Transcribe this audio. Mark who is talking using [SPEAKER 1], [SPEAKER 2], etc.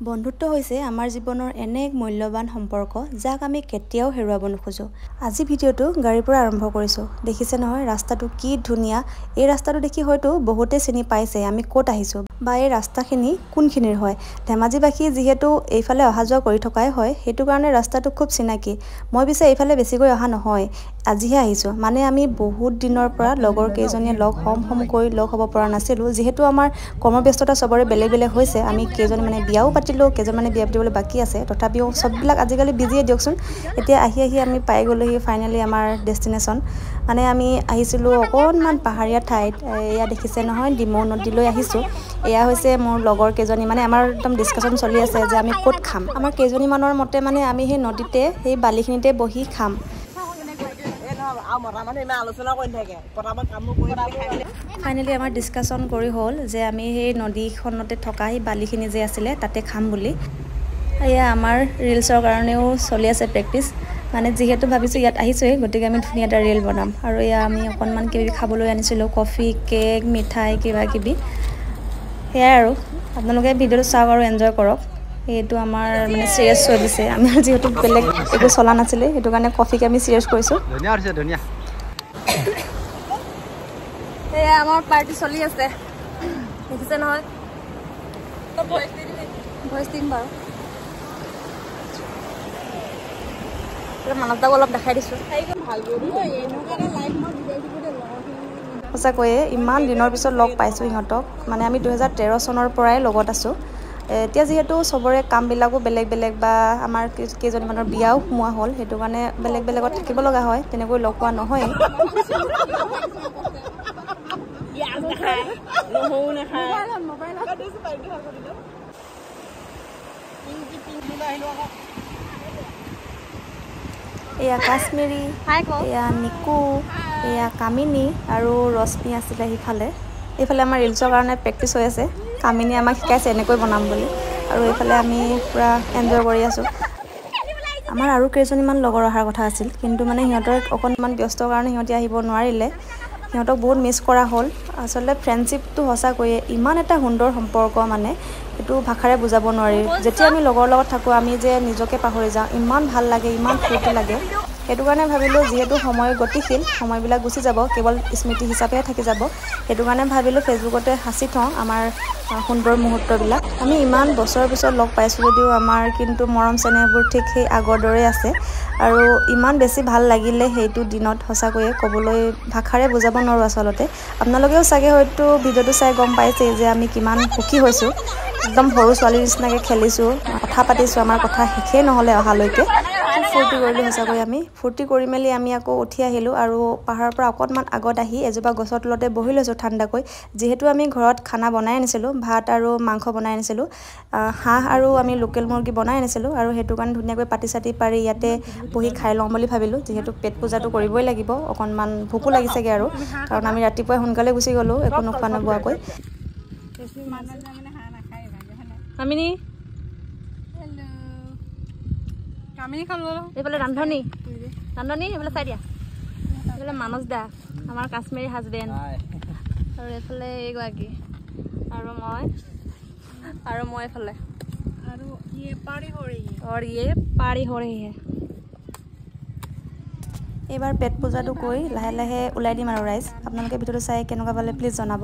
[SPEAKER 1] বন্ধুত্ব হৈছে আমাৰ জীৱনৰ এনে এক মূল্যৱান সম্পৰ্ক যাক আমি কেতিয়াও হেৰুৱাব নোখোজো। আজি ভিডিঅ'টো গাড়ীৰ পৰা আৰম্ভ কৰিছো। দেখিছে নহয় ৰাস্তাটো কি ধুনীয়া। এই ৰাস্তাটো দেখি হয়তো বহুতে চিনি পাইছে আমি ক'ত আহিছো বা এই ৰাস্তাখিনি কোনখিনিৰ হয়। ধেমাজিবাসী যিহেতু এইফালে অহা যোৱা কৰি থকাই হয় সেইটো কাৰণে ৰাস্তাটো খুব চিনাকি। মই পিছে এইফালে বেছিকৈ অহা নহয়, আজিহে আহিছো। মানে আমি বহুত দিনৰ পৰা লগৰ কেইজনীয়ে লগ হ'ব পৰা নাছিলো। যিহেতু আমাৰ কৰ্মব্যস্ততা সবৰে বেলেগ বেলেগ হৈছে, আমি কেইজন মানে বিয়াও পাতিলো, কেইজন মানে বিয়া পাতিবলৈ বাকী আছে। তথাপিও সববিলাক আজিকালি বিজিয়ে দিয়কচোন। এতিয়া আহি আমি পাই গ'লোহি ফাইনেলি আমাৰ ডেষ্টিনেশ্যন। মানে আমি আহিছিলোঁ অকণমান পাহাৰীয়া ঠাইত। এয়া দেখিছে নহয় ডিমৌ নদীলৈ আহিছোঁ। এয়া হৈছে মোৰ লগৰ কেইজনী, মানে আমাৰ একদম ডিছকাশ্যন চলি আছে যে আমি ক'ত খাম। আমাৰ কেইজনীমানৰ মতে মানে আমি সেই নদীতে সেই বালিখিনিতে বহি খাম। ফাইনেলি আমাৰ ডিছকাশ্যন কৰি হ'ল যে আমি সেই নদীখনতে থকা সেই বালিখিনি যে আছিলে তাতে খাম বুলি। এয়া আমাৰ ৰিলছৰ কাৰণেও চলি আছে প্ৰেক্টিচ। মানে যিহেতু ভাবিছোঁ ইয়াত আহিছোঁৱেই, গতিকে আমি ধুনীয়া এটা ৰিল বনাম। আৰু এয়া আমি অকণমান কিবি খাবলৈ আনিছিলোঁ, কফি, কেক, মিঠাই কিবা কিবি। সেয়াই আৰু আপোনালোকে ভিডিঅ'টো চাওক আৰু এনজয় কৰক। এইটো আমাৰ মানে চিৰিয়াছ হৈ দিছে। আমাৰ যিহেতু বেলেগ একো চলা নাছিলে সেইটো কাৰণে কফিকে আমি চিৰিয়াছ কৰিছোঁ। ধুনীয়া এয়া আমাৰ পাৰ্টি চলি আছে, দেখিছে নহয়। ভইচ দিম বাৰু। মানৱতাক অলপ দেখাই দিছোঁ। সঁচাকৈয়ে ইমান দিনৰ পিছত লগ পাইছোঁ সিহঁতক। মানে আমি 2013 চনৰ পৰাই লগত আছোঁ। এতিয়া যিহেতু চবৰে কামবিলাকো বেলেগ বেলেগ বা আমাৰ কেইজনীমানৰ বিয়াও সোমোৱা হ'ল, সেইটো কাৰণে বেলেগ বেলেগত থাকিব লগা হয়, তেনেকৈ লগ পোৱা নহয়। এয়া কাশ্মীৰী, এয়া নিকু, এয়া কামিনী আৰু ৰশ্মি আছিলে সিফালে। এইফালে আমাৰ ৰিলছৰ কাৰণে প্ৰেক্টিচ হৈ আছে। কামিনী আমাক শিকাইছে এনেকৈ বনাম বুলি, আৰু এইফালে আমি পূৰা এনজয় কৰি আছোঁ। আমাৰ আৰু কেইজনীমান লগৰ অহাৰ কথা আছিল, কিন্তু মানে সিহঁতৰ অকণমান ব্যস্ত কাৰণে সিহঁতি আহিব নোৱাৰিলে। সিহঁতক বহুত মিছ কৰা হ'ল। আচলতে ফ্ৰেণ্ডশ্বিপটো সঁচাকৈয়ে ইমান এটা সুন্দৰ সম্পৰ্ক, মানে সেইটো ভাষাৰে বুজাব নোৱাৰি। যেতিয়া আমি লগৰ লগত থাকোঁ আমি যে নিজকে পাহৰি যাওঁ, ইমান ভাল লাগে, ইমান ফূৰ্তি লাগে। সেইটো কাৰণে ভাবিলোঁ যিহেতু সময় গতিশীল, সময়বিলাক গুচি যাব, কেৱল স্মৃতি হিচাপেহে থাকি যাব। সেইটো কাৰণে ভাবিলোঁ ফেচবুকতে সাঁচি থওঁ আমাৰ সুন্দৰ মুহূৰ্তবিলাক। আমি ইমান বছৰৰ পিছত লগ পাইছোঁ যদিও আমাৰ কিন্তু মৰম চেনেহবোৰ ঠিক সেই আগৰ দৰেই আছে। আৰু ইমান বেছি ভাল লাগিলে সেইটো দিনত, সঁচাকৈয়ে ক'বলৈ ভাষাৰে বুজাব নোৱাৰোঁ আচলতে। আপোনালোকেও চাগে হয়তো ভিডিঅ'টো চাই গম পাইছেই যে আমি কিমান সুখী হৈছোঁ। একদম সৰু ছোৱালীৰ নিচিনাকৈ খেলিছোঁ, কথা পাতিছোঁ, আমাৰ কথা শেষেই নহ'লে অহালৈকে। খুব ফূৰ্তি কৰিলোঁ সঁচাকৈ। আমি ফূৰ্তি কৰি মেলি আমি আকৌ উঠি আহিলোঁ আৰু পাহাৰৰ পৰা অকণমান আগত আহি এজোপা গছৰ তলতে বহি লৈছোঁ ঠাণ্ডাকৈ। যিহেতু আমি ঘৰত খানা বনাই আনিছিলোঁ, ভাত আৰু মাংস বনাই আনিছিলোঁ, হাঁহ আৰু আমি লোকেল মুৰ্গী বনাই আনিছিলোঁ। আৰু সেইটো কাৰণে ধুনীয়াকৈ পাতি চাতি পাৰি ইয়াতে বহি খাই লওঁ বুলি ভাবিলোঁ। যিহেতু পেট পূজাটো কৰিবই লাগিব, অকণমান ভোকো লাগিছেগৈ আৰু, কাৰণ আমি ৰাতিপুৱাই সোনকালে গুচি গ'লোঁ একো নোখোৱা নোবোৱাকৈ। কামিনী এইফালে ৰান্ধনী এইফালে চাই দিয়া। এইফালে মানস দা আমাৰ কাশ্মীৰী হাজবেণ্ড, আৰু এইফালে এইগৰাকী, আৰু মই এইফালে, আৰু ইয়ে পাৰি হৈ ৰহি হে। এইবাৰ পেট পূজাটো কৰি লাহে লাহে ওলাই দিম আৰু ৰাইজ। আপোনালোকে ভিডিঅ'টো চাই কেনেকুৱা পালে প্লিজ জনাব।